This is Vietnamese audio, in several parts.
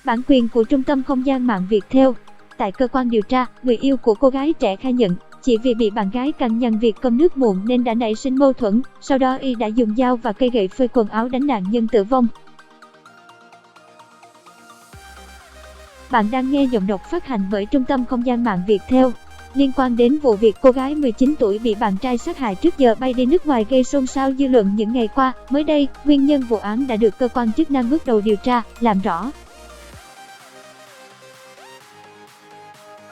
Bản quyền của Trung tâm Không gian mạng Viettel. Tại cơ quan điều tra, người yêu của cô gái trẻ khai nhận, chỉ vì bị bạn gái cằn nhằn việc cơm nước muộn nên đã nảy sinh mâu thuẫn, sau đó y đã dùng dao và cây gậy phơi quần áo đánh nạn nhân tử vong. Bạn đang nghe giọng đọc phát hành bởi Trung tâm Không gian mạng Viettel. Liên quan đến vụ việc cô gái 19 tuổi bị bạn trai sát hại trước giờ bay đi nước ngoài gây xôn xao dư luận những ngày qua, mới đây, nguyên nhân vụ án đã được cơ quan chức năng bước đầu điều tra, làm rõ.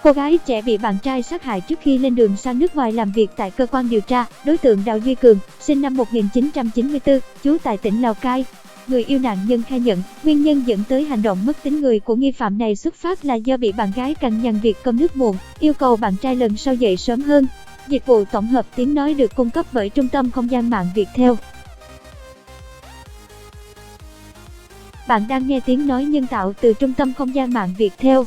Cô gái trẻ bị bạn trai sát hại trước khi lên đường sang nước ngoài làm việc tại cơ quan điều tra. Đối tượng Đào Duy Cường, sinh năm 1994, trú tại tỉnh Lào Cai. Người yêu nạn nhân khai nhận, nguyên nhân dẫn tới hành động mất tính người của nghi phạm này xuất phát là do bị bạn gái cằn nhằn việc cơm nước muộn, yêu cầu bạn trai lần sau dậy sớm hơn. Dịch vụ tổng hợp tiếng nói được cung cấp bởi Trung tâm Không gian mạng Viettel. Bạn đang nghe tiếng nói nhân tạo từ Trung tâm Không gian mạng Viettel.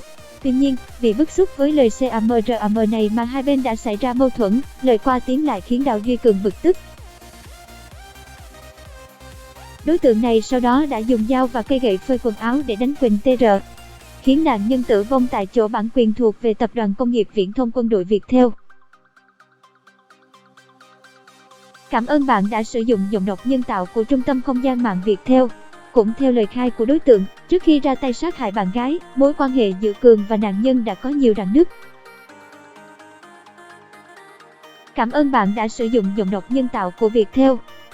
Tuy nhiên, vì bức xúc với lời CAMRAM này mà hai bên đã xảy ra mâu thuẫn, lời qua tiếng lại khiến Đào Duy Cường bực tức. Đối tượng này sau đó đã dùng dao và cây gậy phơi quần áo để đánh Quỳnh TR, khiến nạn nhân tử vong tại chỗ. Bản quyền thuộc về Tập đoàn Công nghiệp Viễn thông Quân đội Viettel. Cảm ơn bạn đã sử dụng giọng đọc nhân tạo của Trung tâm Không gian mạng Viettel. Cũng theo lời khai của đối tượng, trước khi ra tay sát hại bạn gái, mối quan hệ giữa Cường và nạn nhân đã có nhiều rạn nứt. Cảm ơn bạn đã sử dụng giọng đọc nhân tạo của Viettel.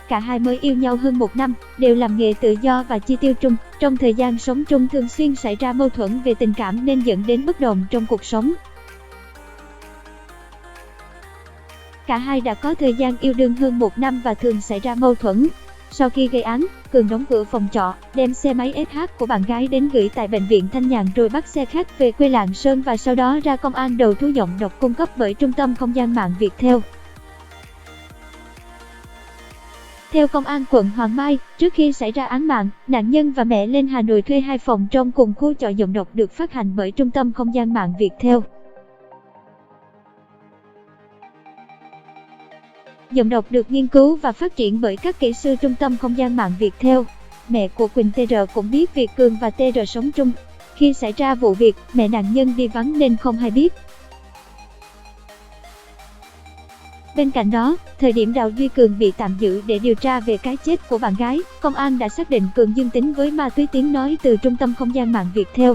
Cả hai mới yêu nhau hơn 1 năm, đều làm nghề tự do và chi tiêu chung. Trong thời gian sống chung thường xuyên xảy ra mâu thuẫn về tình cảm nên dẫn đến bất đồng trong cuộc sống. Cả hai đã có thời gian yêu đương hơn 1 năm và thường xảy ra mâu thuẫn. Sau khi gây án, Cường đóng cửa phòng trọ, đem xe máy SH của bạn gái đến gửi tại bệnh viện Thanh Nhàn rồi bắt xe khách về quê Lạng Sơn và sau đó ra công an đầu thú. Giọng đọc cung cấp bởi Trung tâm Không gian mạng Viettel. Theo Công an quận Hoàng Mai, trước khi xảy ra án mạng, nạn nhân và mẹ lên Hà Nội thuê 2 phòng trong cùng khu trọ. Giọng đọc được phát hành bởi Trung tâm Không gian mạng Viettel. Giọng đọc được nghiên cứu và phát triển bởi các kỹ sư Trung tâm Không gian mạng Viettel. Mẹ của Quỳnh TR cũng biết việc Cường và TR sống chung. Khi xảy ra vụ việc, mẹ nạn nhân đi vắng nên không hay biết. Bên cạnh đó, thời điểm Đào Duy Cường bị tạm giữ để điều tra về cái chết của bạn gái, công an đã xác định Cường dương tính với ma túy. Tiếng nói từ Trung tâm Không gian mạng Viettel.